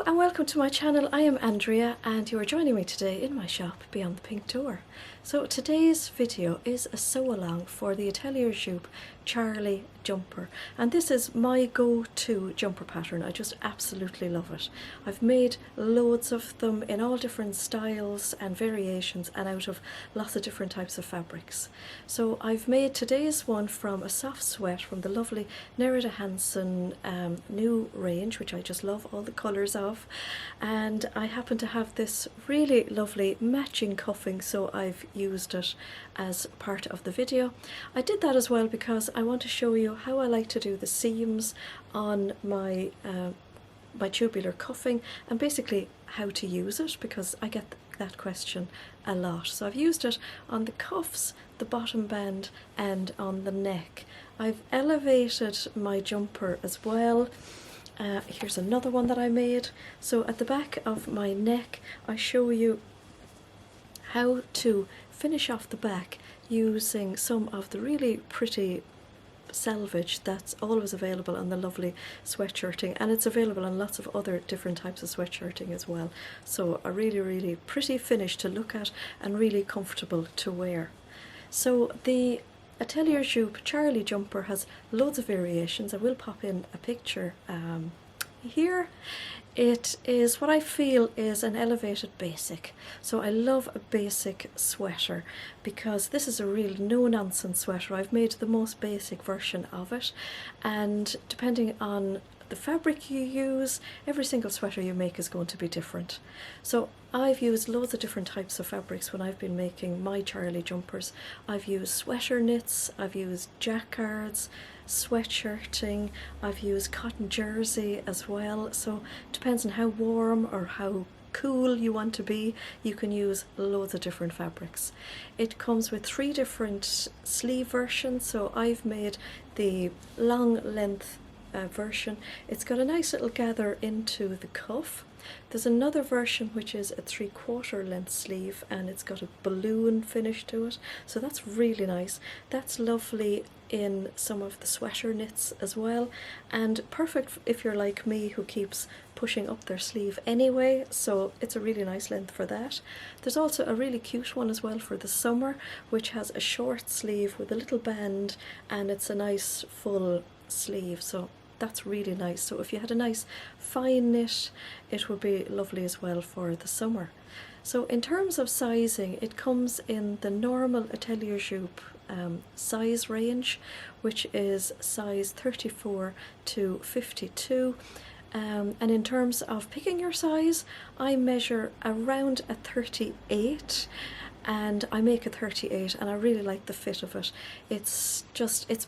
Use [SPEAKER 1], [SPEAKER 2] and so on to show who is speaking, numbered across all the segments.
[SPEAKER 1] Hello and welcome to my channel. I am Andrea and you are joining me today in my shop Beyond the Pink Door. So today's video is a sew along for the Atelier Jupe Charlie jumper, and this is my go-to jumper pattern. I just absolutely love it. I've made loads of them in all different styles and variations and out of lots of different types of fabrics. So I've made today's one from a soft sweat from the lovely Nerida Hansen new range, which I just love all the colours of, and I happen to have this really lovely matching cuffing, so I've used it as part of the video. I did that as well because I want to show you how I like to do the seams on my my tubular cuffing, and basically how to use it, because I get that question a lot. So I've used it on the cuffs, the bottom band and on the neck. I've elevated my jumper as well. Here's another one that I made. So at the back of my neck I show you how to finish off the back using some of the really pretty selvage that's always available on the lovely sweatshirting, and it's available on lots of other different types of sweatshirting as well. So a really pretty finish to look at and really comfortable to wear. So the Atelier Jupe Charlie jumper has loads of variations. I will pop in a picture here. It is what I feel is an elevated basic. So I love a basic sweater because this is a real no-nonsense sweater. I've made the most basic version of it, and depending on the fabric you use, every single sweater you make is going to be different. So I've used loads of different types of fabrics when I've been making my Charlie jumpers. I've used sweater knits, I've used jacquards, sweatshirting, I've used cotton jersey as well. So it depends on how warm or how cool you want to be, you can use loads of different fabrics. It comes with 3 different sleeve versions, so I've made the long length version. It's got a nice little gather into the cuff. There's another version which is a 3/4 length sleeve and it's got a balloon finish to it, so that's really nice. That's lovely in some of the sweater knits as well, and perfect if you're like me who keeps pushing up their sleeve anyway, so it's a really nice length for that. There's also a really cute one as well for the summer, which has a short sleeve with a little band and it's a nice full sleeve, so that's really nice. So if you had a nice fine knit, it would be lovely as well for the summer. So in terms of sizing, it comes in the normal Atelier Jupe size range, which is size 34 to 52. And in terms of picking your size, I measure around a 38 and I make a 38, and I really like the fit of it. It's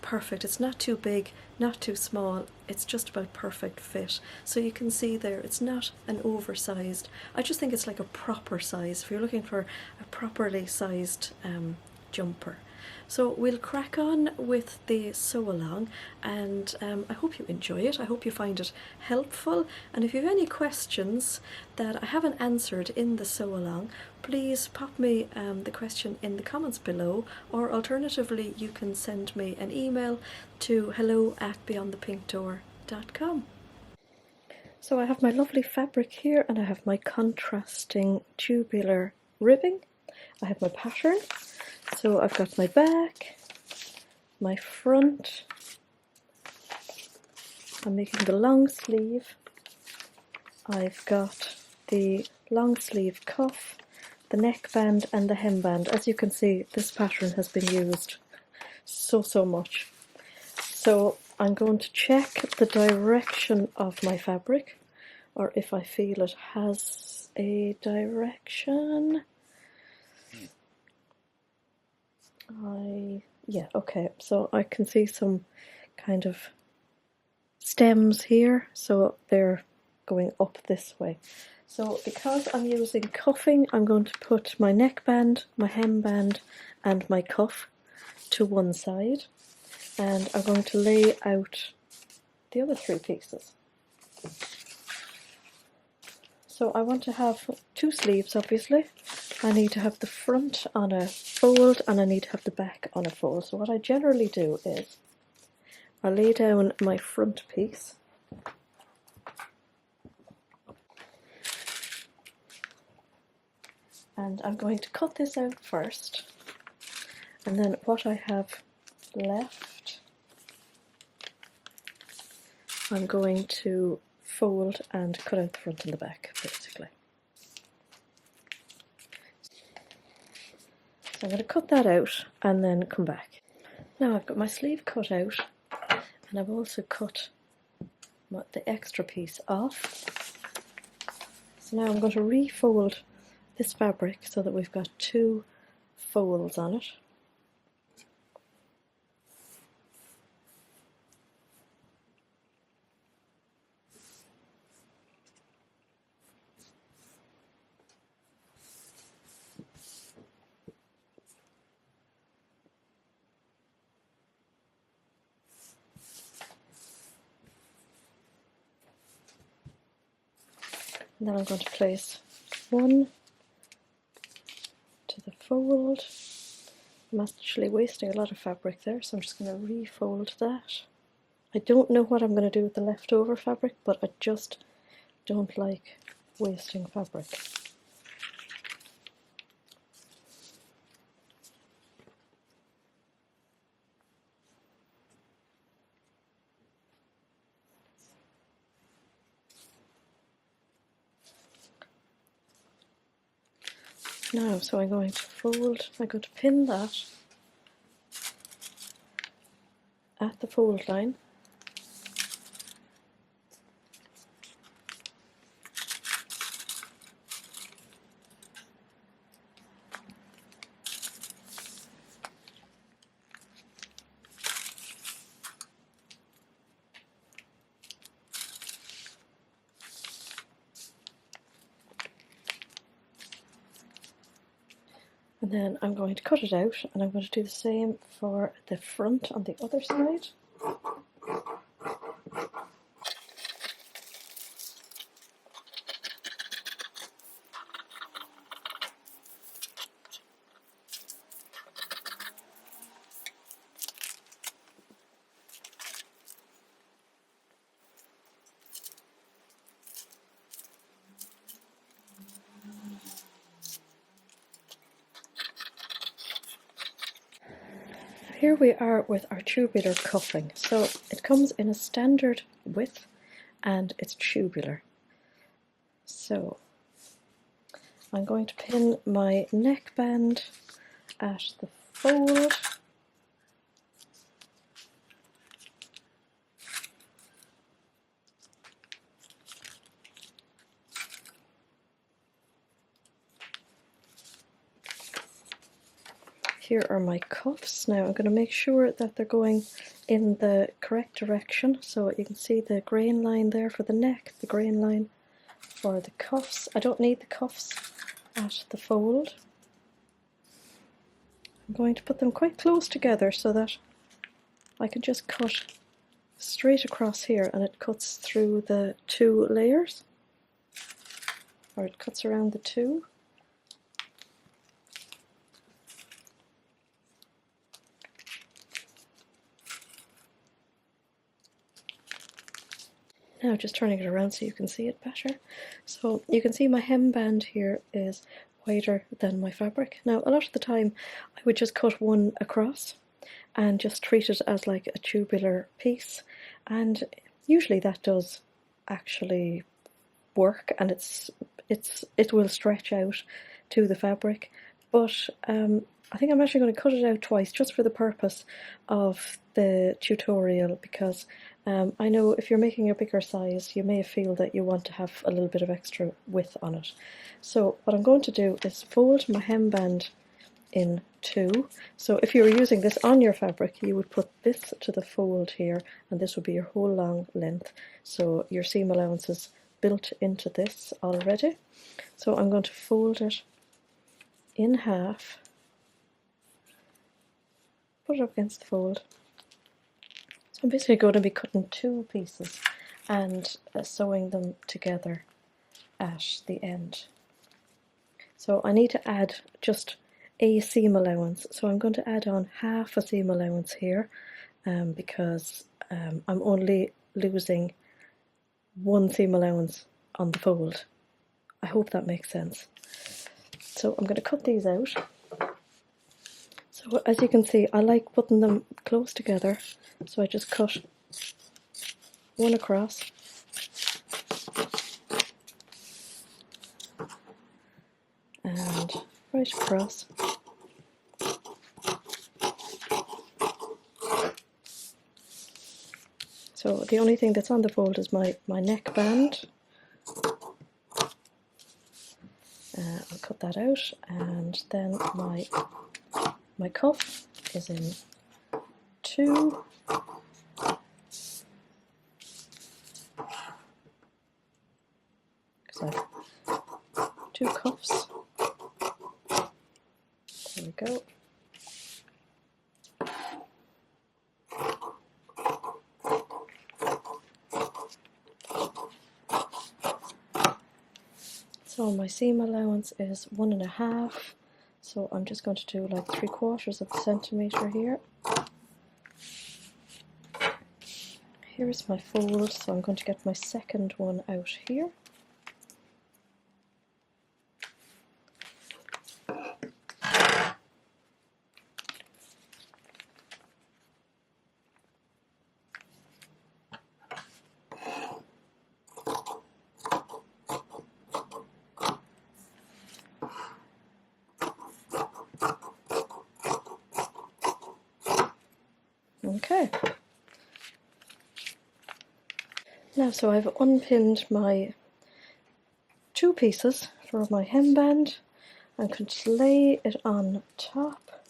[SPEAKER 1] perfect. It's not too big, not too small, it's just about perfect fit. So you can see there, it's not an oversized. I just think it's like a proper size if you're looking for a properly sized jumper. So we'll crack on with the sew along, and I hope you enjoy it. I hope you find it helpful, and if you have any questions that I haven't answered in the sew along, please pop me the question in the comments below, or alternatively you can send me an email to hello@beyondthepinkdoor.com. So I have my lovely fabric here and I have my contrasting tubular ribbing. I have my pattern. So I've got my back, my front, I'm making the long sleeve, I've got the long sleeve cuff, the neckband and the hemband. As you can see, this pattern has been used so much. So I'm going to check the direction of my fabric, or if I feel it has a direction. Yeah, okay, so I can see some kind of stems here, so they're going up this way. So because I'm using cuffing, I'm going to put my neckband, my hemband and my cuff to one side, and I'm going to lay out the other 3 pieces. So I want to have 2 sleeves, obviously. I need to have the front on a fold and I need to have the back on a fold. So what I generally do is I lay down my front piece And I'm going to cut this out first, and then what I have left I'm going to fold and cut out the front and the back, basically. So I'm going to cut that out and then come back. Now I've got my sleeve cut out, and I've also cut the extra piece off. So now I'm going to refold this fabric so that we've got 2 folds on it. And then I'm going to place 1 to the fold. I'm actually wasting a lot of fabric there, so I'm just going to refold that. I don't know what I'm going to do with the leftover fabric, but I just don't like wasting fabric. Now, so I'm going to pin that at the fold line. And then I'm going to cut it out, and I'm going to do the same for the front on the other side. Here we are with our tubular cuffing. So it comes in a standard width and it's tubular. So I'm going to pin my neckband at the fold. Here are my cuffs. Now I'm going to make sure that they're going in the correct direction. So you can see the grain line there for the neck, the grain line for the cuffs. I don't need the cuffs at the fold. I'm going to put them quite close together so that I can just cut straight across here, and it cuts through the 2 layers, or it cuts around the 2. Now just turning it around so you can see it better. So you can see my hemband here is wider than my fabric. Now a lot of the time I would just cut one across and just treat it as like a tubular piece, and usually that does actually work, and it will stretch out to the fabric, but I think I'm actually going to cut it out twice just for the purpose of the tutorial, because I know if you're making a bigger size you may feel that you want to have a little bit of extra width on it. So what I'm going to do is fold my hemband in 2. So if you were using this on your fabric, you would put this to the fold here, and this would be your whole long length. So your seam allowance is built into this already. So I'm going to fold it in half, put it up against the fold. So I'm basically going to be cutting 2 pieces and sewing them together at the end. So I need to add just a seam allowance, so I'm going to add on half a seam allowance here, because I'm only losing 1 seam allowance on the fold. I hope that makes sense. So I'm going to cut these out. So as you can see, I like putting them close together, so I just cut one across and right across. So the only thing that's on the fold is my neckband. I'll cut that out, and then my cuff is in two. So two cuffs. There we go. So my seam allowance is 1.5, so I'm just going to do like 3/4 of a centimetre here. Here's my fold, so I'm going to get my second one out here. Okay. Now, so I've unpinned my two pieces for my hemband. I'm going to lay it on top.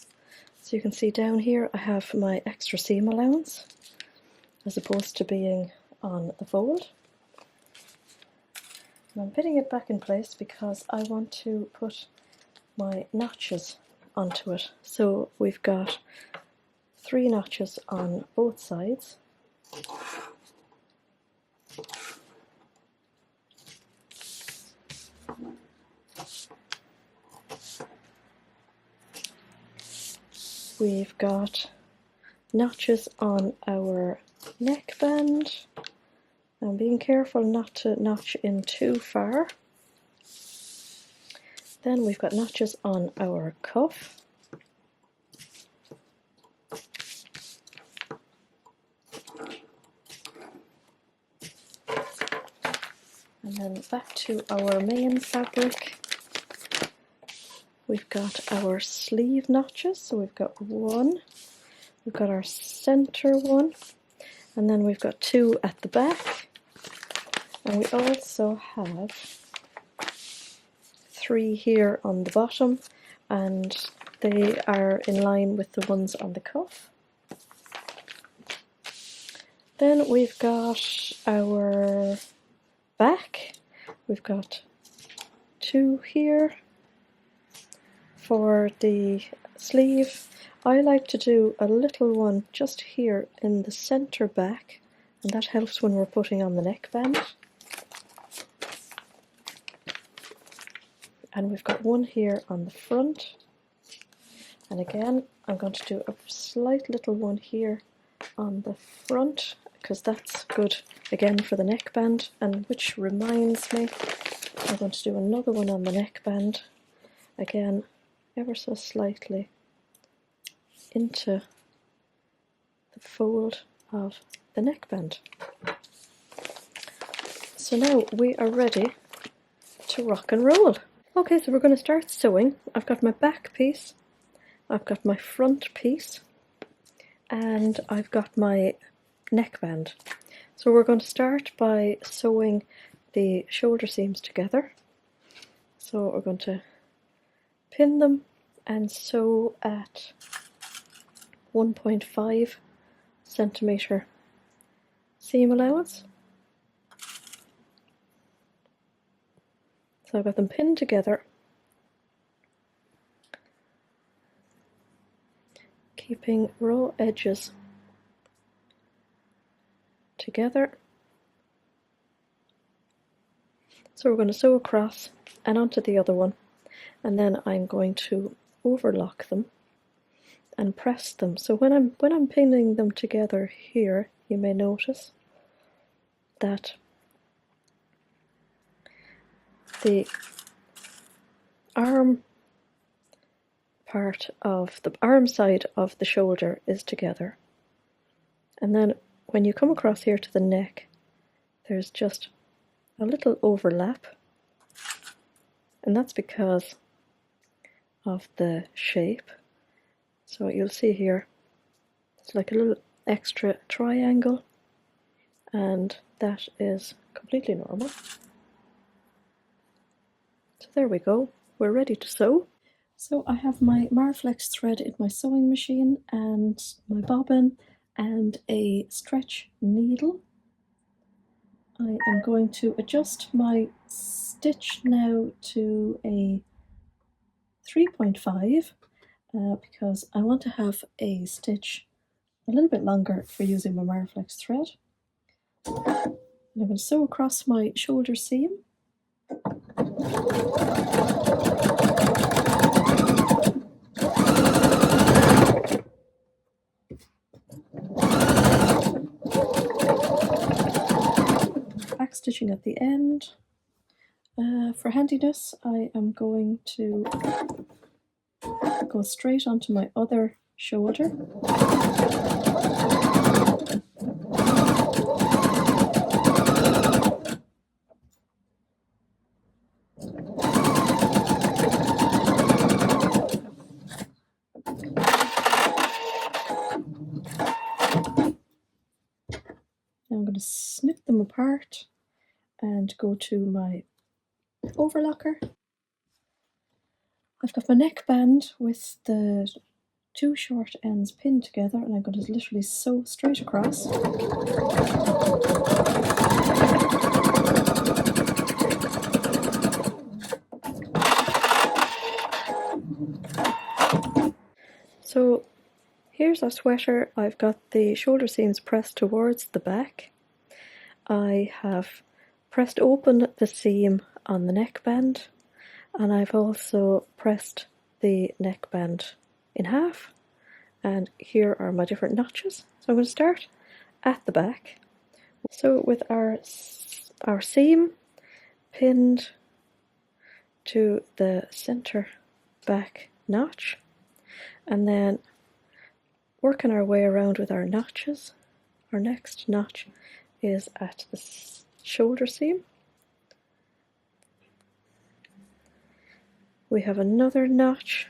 [SPEAKER 1] So you can see down here I have my extra seam allowance as opposed to being on the fold. And I'm pinning it back in place because I want to put my notches onto it. So we've got 3 notches on both sides. We've got notches on our neckband. I'm being careful not to notch in too far. Then we've got notches on our cuff. And then back to our main fabric. We've got our sleeve notches, so we've got 1, we've got our center one, and then we've got 2 at the back, and we also have 3 here on the bottom, and they are in line with the ones on the cuff. Then we've got our back, we've got 2 here. For the sleeve, I like to do a little one just here in the center back, and that helps when we're putting on the neckband. And we've got 1 here on the front, and again I'm going to do a slight little one here on the front because that's good again for the neckband, and which reminds me I'm going to do another one on the neckband, again ever so slightly into the fold of the neckband. So now we are ready to rock and roll. Okay, so we're going to start sewing. I've got my back piece, I've got my front piece, and I've got my neckband. So we're going to start by sewing the shoulder seams together. So we're going to pin them and sew at 1.5 centimetre seam allowance. So I've got them pinned together, keeping raw edges together. So we're going to sew across and onto the other one, and then I'm going to overlock them and press them. So when I'm pinning them together here, you may notice that the arm part of the arm side of the shoulder is together. And then when you come across here to the neck, there's just a little overlap, and that's because of the shape. So you'll see here, it's like a little extra triangle, and that is completely normal. So there we go, we're ready to sew. So I have my Marflex thread in my sewing machine and my bobbin and a stretch needle. I am going to adjust my stitch now to a 3.5 because I want to have a stitch a little bit longer for using my Marflex thread. And I'm going to sew across my shoulder seam. Back stitching at the end. For handiness, I am going to go straight onto my other shoulder. Now I'm going to snip them apart and go to my overlocker. I've got my neckband with the two short ends pinned together, and I'm going to literally sew straight across. So here's our sweater. I've got the shoulder seams pressed towards the back. I have pressed open the seam on the neckband, and I've also pressed the neckband in half, and here are my different notches. So I'm going to start at the back. So with our seam pinned to the center back notch, and then working our way around with our notches. Our next notch is at the shoulder seam. We have another notch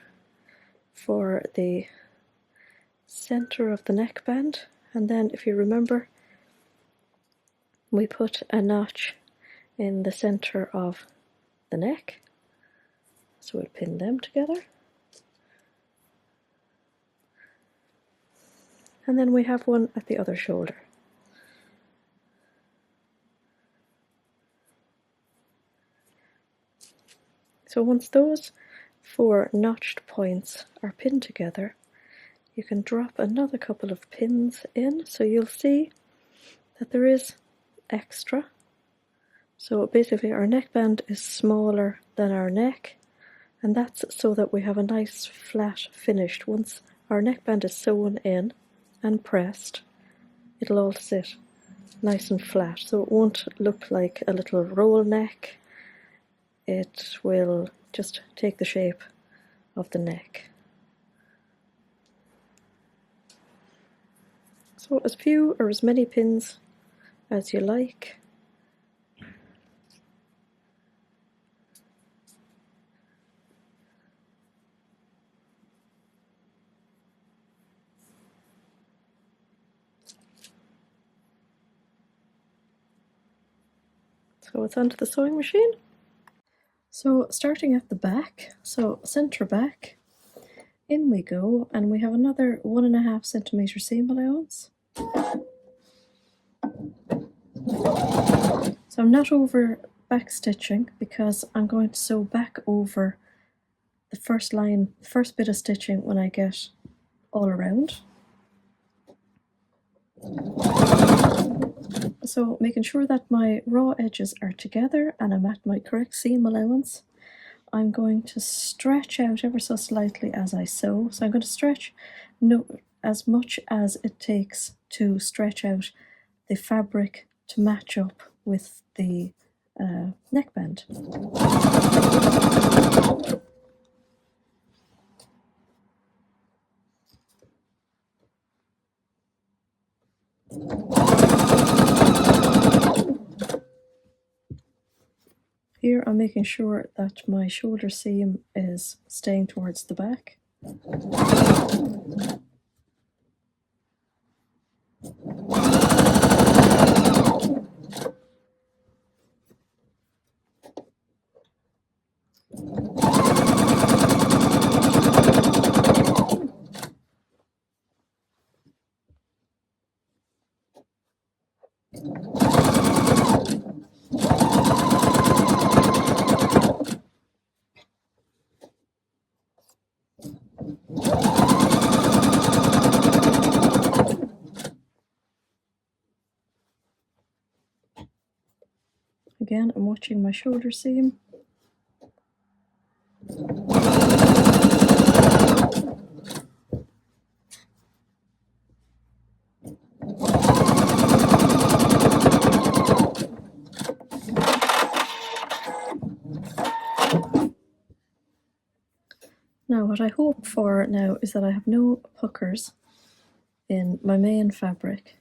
[SPEAKER 1] for the center of the neckband, and then if you remember, we put a notch in the center of the neck, so we'll pin them together. And then we have one at the other shoulder. So once those 4 notched points are pinned together, you can drop another couple of pins in, so you'll see that there is extra. So basically our neckband is smaller than our neck, and that's so that we have a nice flat finish. Once our neckband is sewn in and pressed, it'll all sit nice and flat, so it won't look like a little roll neck. It will just take the shape of the neck. So as few or as many pins as you like. So it's onto the sewing machine. So starting at the back, so centre back, in we go, and we have another 1.5 centimetre seam allowance. So I'm not over back stitching because I'm going to sew back over the first line, first bit of stitching when I get all around. So making sure that my raw edges are together and I'm at my correct seam allowance, I'm going to stretch out ever so slightly as I sew. So I'm going to stretch as much as it takes to stretch out the fabric to match up with the neckband. here I'm making sure that my shoulder seam is staying towards the back. Again, I'm watching my shoulder seam. Now what I hope for now is that I have no puckers in my main fabric.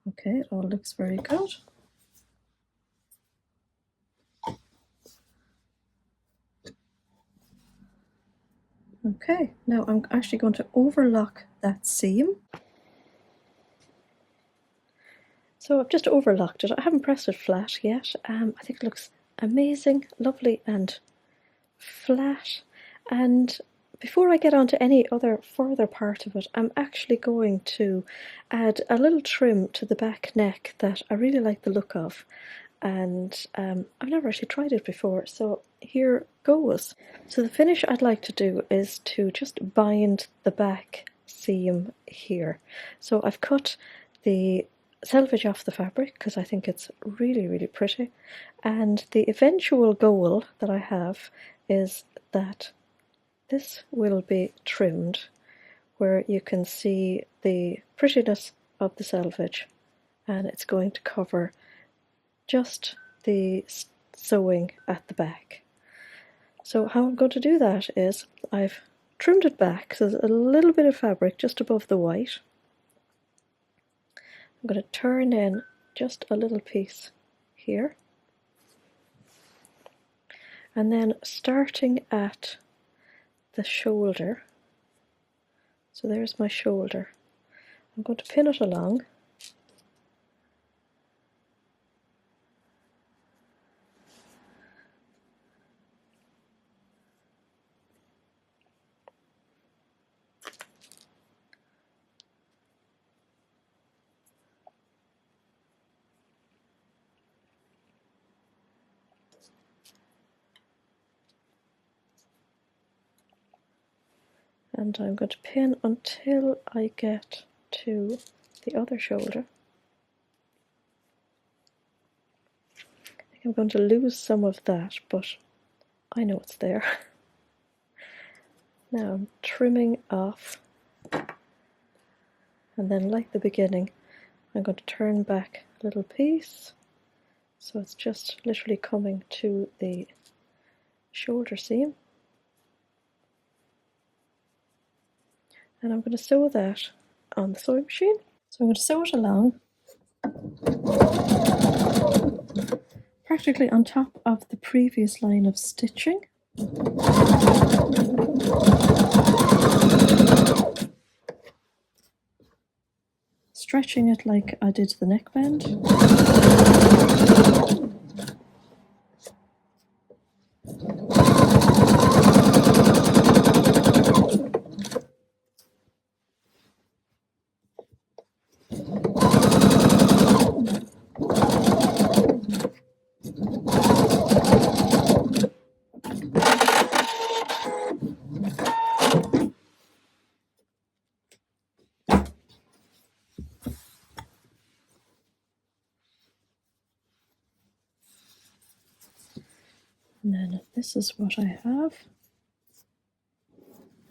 [SPEAKER 1] Okay, it all looks very good. Okay, now I'm actually going to overlock that seam. So I've just overlocked it. I haven't pressed it flat yet. I think it looks amazing, lovely and flat. And before I get on to any other further part of it, I'm actually going to add a little trim to the back neck that I really like the look of. And I've never actually tried it before, so here goes. So the finish I'd like to do is to just bind the back seam here. So I've cut the selvage off the fabric because I think it's really, really pretty, and the eventual goal that I have is that this will be trimmed where you can see the prettiness of the selvage, and it's going to cover just the sewing at the back. So how I'm going to do that is I've trimmed it back, so there's a little bit of fabric just above the white. I'm going to turn in just a little piece here, and then starting at the shoulder, so there's my shoulder, I'm going to pin it along. And I'm going to pin until I get to the other shoulder. I think I'm going to lose some of that, but I know it's there. Now I'm trimming off, and then like the beginning, I'm going to turn back a little piece, so it's just literally coming to the shoulder seam. And I'm going to sew that on the sewing machine. So I'm going to sew it along, practically on top of the previous line of stitching. Stretching it like I did the neckband. And then this is what I have.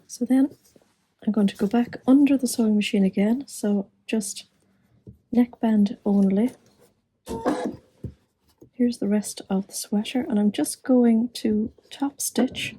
[SPEAKER 1] So then I'm going to go back under the sewing machine again, so just neckband only. Here's the rest of the sweater, and I'm just going to top stitch.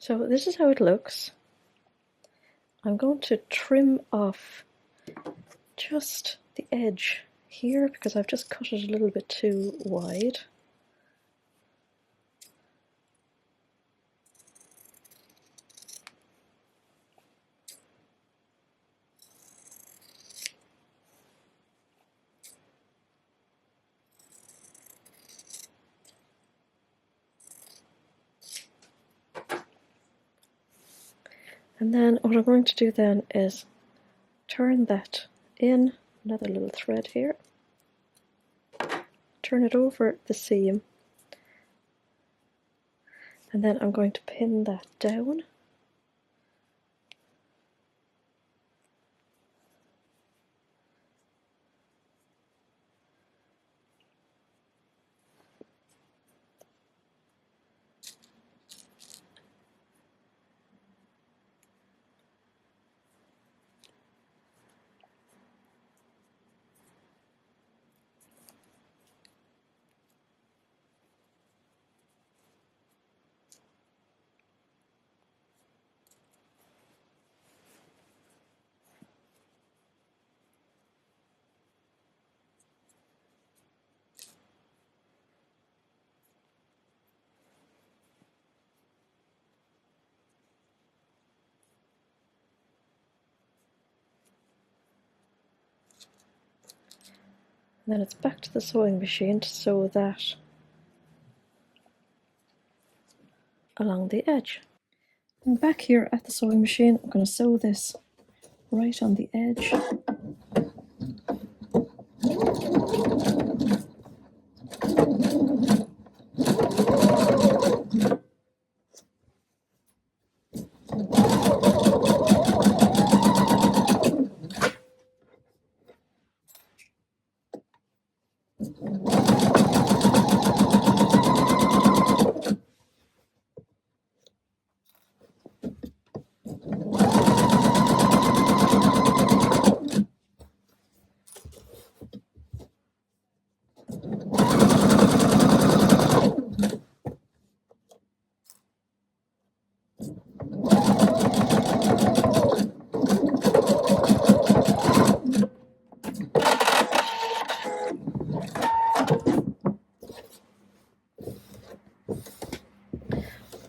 [SPEAKER 1] So this is how it looks. I'm going to trim off just the edge here because I've just cut it a little bit too wide. And then what I'm going to do then is turn that in, another little thread here, turn it over the seam, and then I'm going to pin that down. And then it's back to the sewing machine to sew that along the edge. And back here at the sewing machine, I'm going to sew this right on the edge.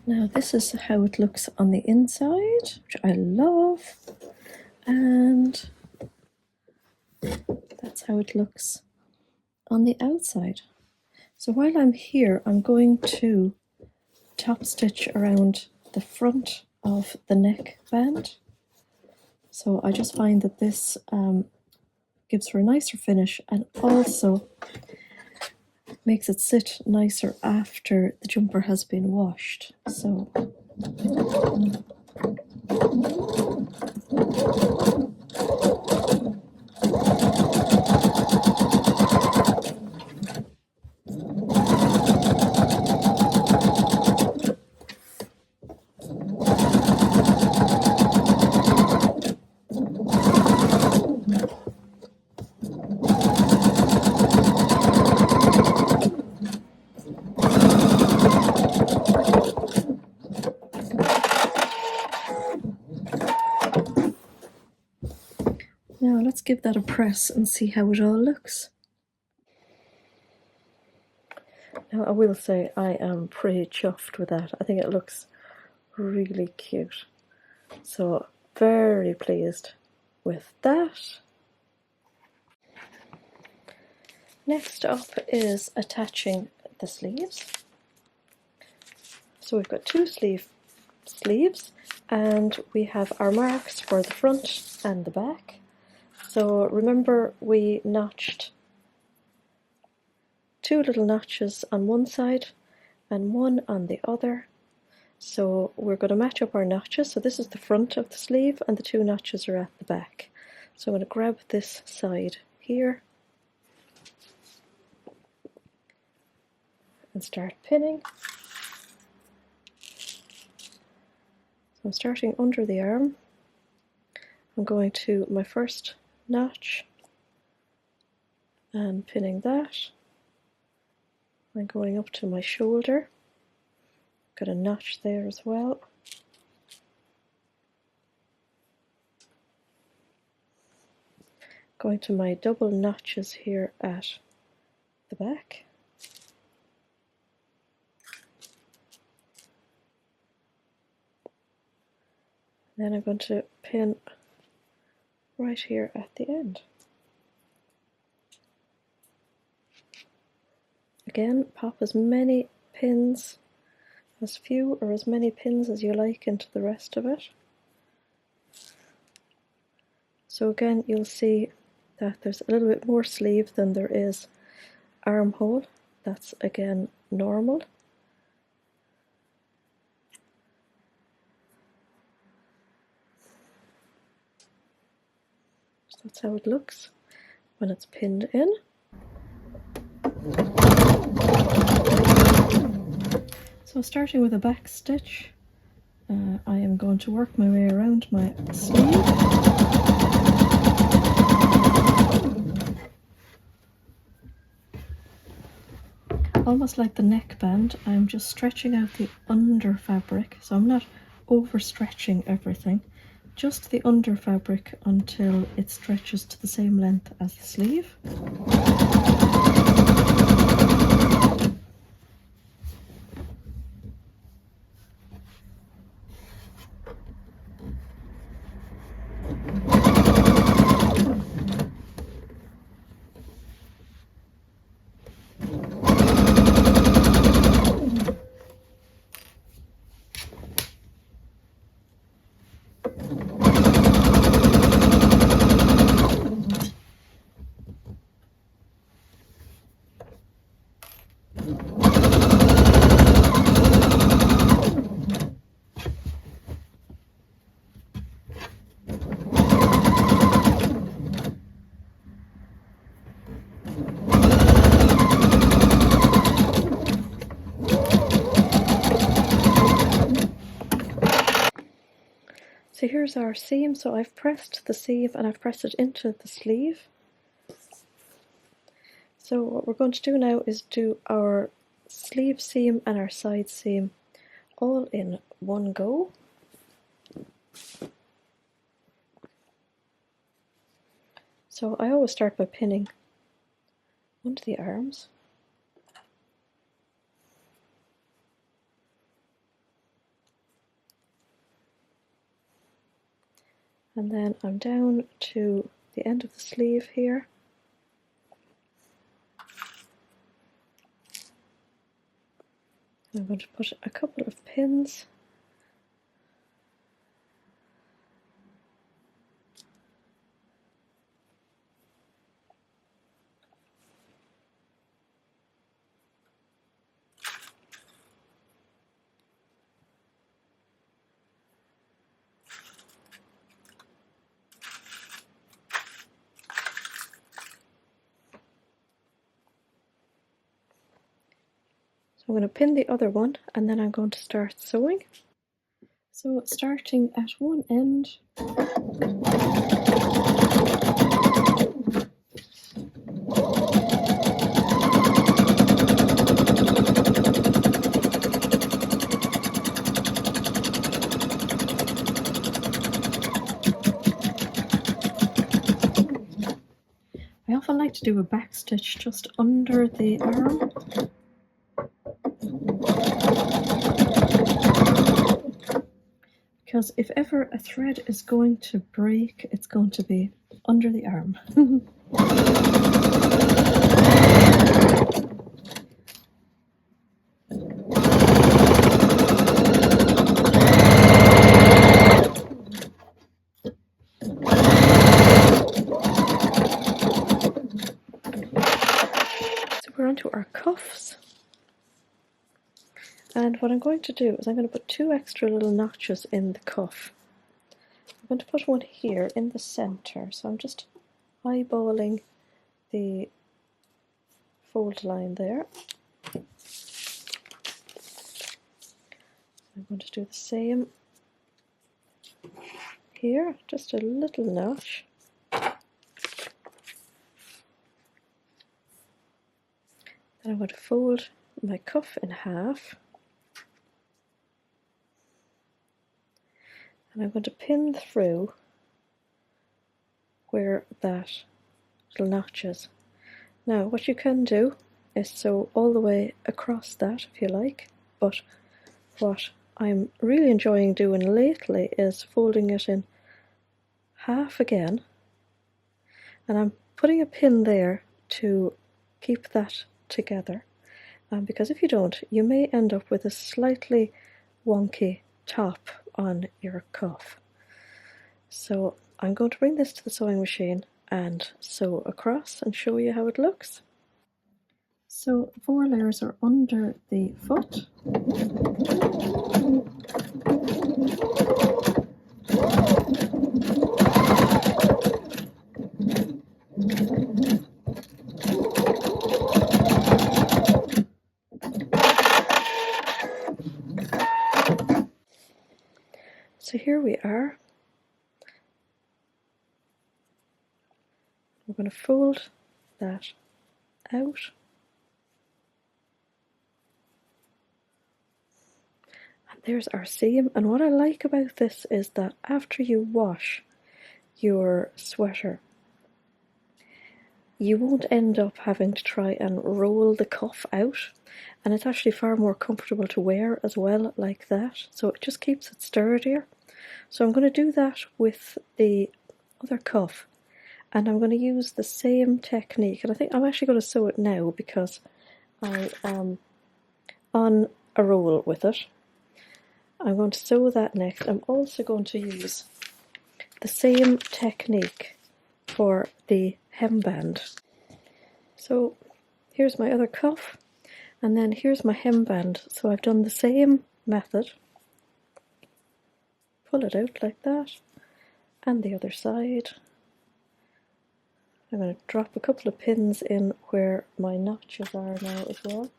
[SPEAKER 1] Now this is how it looks on the inside, which I love, and that's how it looks on the outside. So while I'm here, I'm going to top stitch around the front of the neckband. So I just find that this gives her a nicer finish and also makes it sit nicer after the jumper has been washed. So now let's give that a press and see how it all looks. Now I will say I am pretty chuffed with that. I think it looks really cute. So very pleased with that. Next up is attaching the sleeves. So we've got two sleeves and we have our marks for the front and the back. So remember we notched two little notches on one side and one on the other. So we're going to match up our notches. So this is the front of the sleeve and the two notches are at the back. So I'm going to grab this side here and start pinning. So I'm starting under the arm. I'm going to my first notch and pinning that. I'm going up to my shoulder. Got a notch there as well. Going to my double notches here at the back. Then I'm going to pin right here at the end. Again, pop as many pins, as few or as many pins as you like into the rest of it. So again, you'll see that there's a little bit more sleeve than there is armhole. That's again normal. So that's how it looks when it's pinned in. So starting with a back stitch, I am going to work my way around my sleeve. Almost like the neckband, I'm just stretching out the under fabric, so I'm not overstretching everything, just the under fabric until it stretches to the same length as the sleeve. So here's our seam. So I've pressed the seam and I've pressed it into the sleeve. So what we're going to do now is do our sleeve seam and our side seam all in one go. So I always start by pinning under the arms. And then I'm down to the end of the sleeve here. I'm going to put a couple of pins. I'm going to pin the other one and then I'm going to start sewing. So starting at one end, I often like to do a back stitch just under the arm. Because if ever a thread is going to break, it's going to be under the arm. So we're onto our cuffs. And what I'm going to do is I'm going to put two extra little notches in the cuff. I'm going to put one here in the center, so I'm just eyeballing the fold line there. I'm going to do the same here, just a little notch. Then I'm going to fold my cuff in half, and I'm going to pin through where that little notch is. Now what you can do is sew all the way across that if you like, but what I'm really enjoying doing lately is folding it in half again, and I'm putting a pin there to keep that together, because if you don't, you may end up with a slightly wonky top on your cuff. So I'm going to bring this to the sewing machine and sew across and show you how it looks. So the 4 layers are under the foot. So here we are. I'm going to fold that out. And there's our seam. And what I like about this is that after you wash your sweater, you won't end up having to try and roll the cuff out, and it's actually far more comfortable to wear as well like that, so it just keeps it sturdier. So I'm going to do that with the other cuff, and I'm going to use the same technique, and I think I'm actually going to sew it now because I am on a roll with it. I'm going to sew that next. I'm also going to use the same technique for the hemband. So here's my other cuff, and then here's my hemband. So I've done the same method. Pull it out like that, and the other side. I'm going to drop a couple of pins in where my notches are now as well.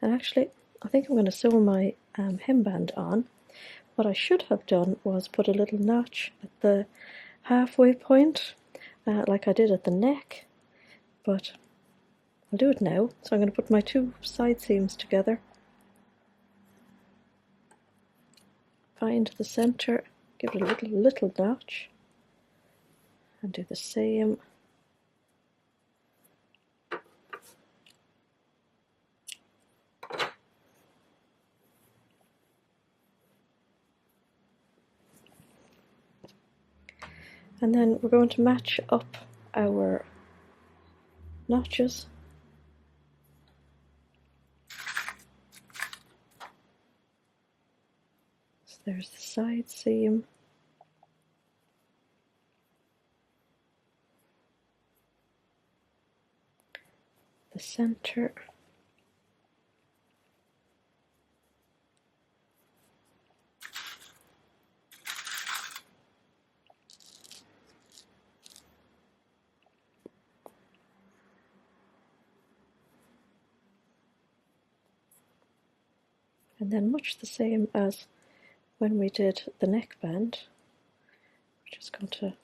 [SPEAKER 1] And actually, I think I'm going to sew my hemband on. What I should have done was put a little notch at the halfway point, like I did at the neck, but I'll do it now. So I'm going to put my 2 side seams together, find the centre, give it a little notch, and do the same. And then we're going to match up our notches. So there's the side seam, the centre, and then much the same as when we did the neckband, we're just going to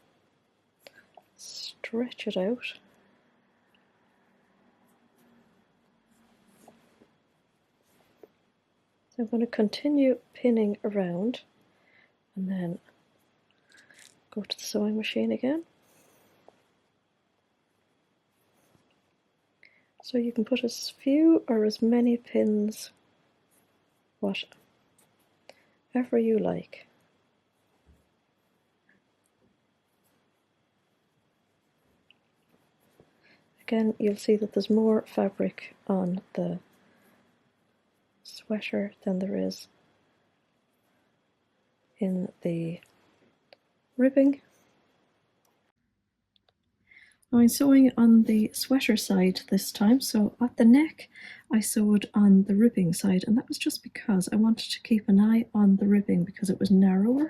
[SPEAKER 1] stretch it out. So I'm going to continue pinning around and then go to the sewing machine again. So you can put as few or as many pins, whatever you like. Again, you'll see that there's more fabric on the sweater than there is in the ribbing. I'm sewing on the sweater side this time, so at the neck I sewed on the ribbing side, and that was just because I wanted to keep an eye on the ribbing because it was narrower,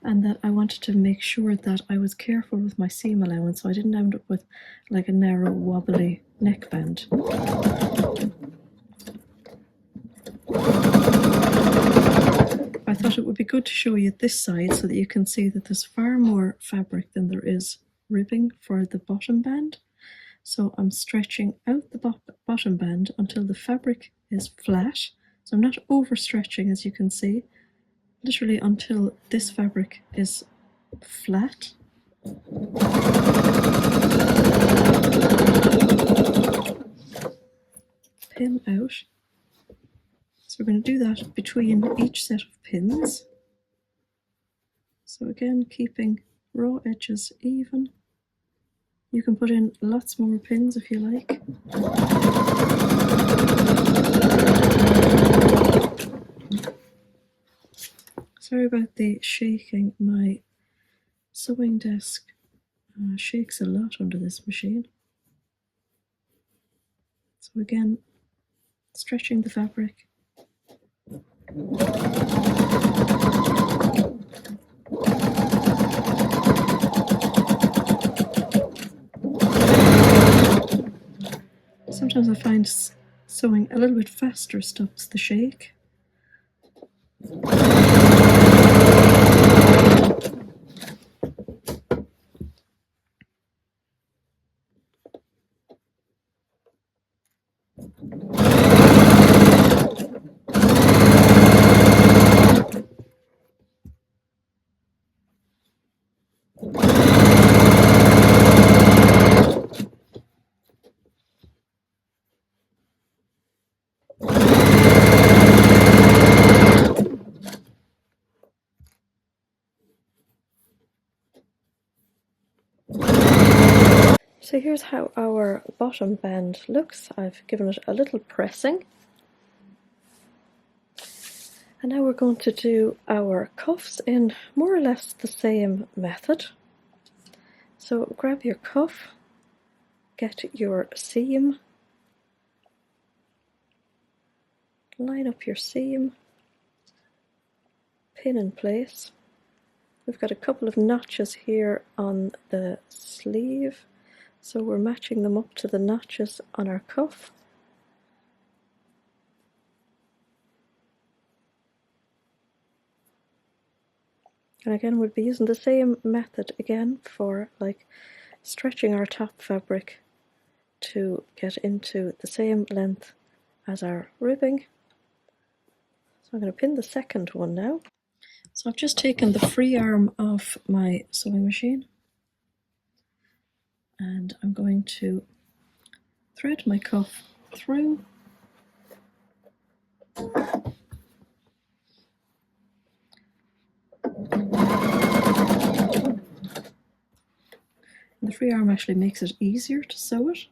[SPEAKER 1] and that I wanted to make sure that I was careful with my seam allowance so I didn't end up with like a narrow wobbly neckband. I thought it would be good to show you this side so that you can see that there's far more fabric than there is ribbing for the bottom band. So I'm stretching out the bottom band until the fabric is flat. So I'm not overstretching, as you can see, literally until this fabric is flat. Pin out. So we're going to do that between each set of pins. So again, keeping raw edges even. You can put in lots more pins if you like. Sorry about the shaking. My sewing desk shakes a lot under this machine. So again, stretching the fabric. Sometimes I find sewing a little bit faster stops the shake. So here's how our bottom band looks. I've given it a little pressing. And now we're going to do our cuffs in more or less the same method. So grab your cuff, get your seam, line up your seam, pin in place. We've got a couple of notches here on the sleeve, so we're matching them up to the notches on our cuff. And again, we'll be using the same method again for like stretching our top fabric to get into the same length as our ribbing. So I'm going to pin the second one now. So I've just taken the free arm off my sewing machine, and I'm going to thread my cuff through. And the free arm actually makes it easier to sew it.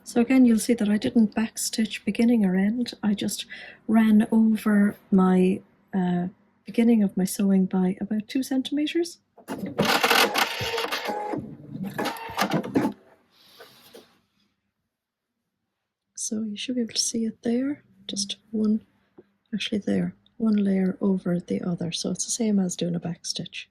[SPEAKER 1] So again, you'll see that I didn't backstitch beginning or end. I just ran over my beginning of my sewing by about 2 centimeters. So you should be able to see it there, just one, actually there, one layer over the other. So it's the same as doing a backstitch.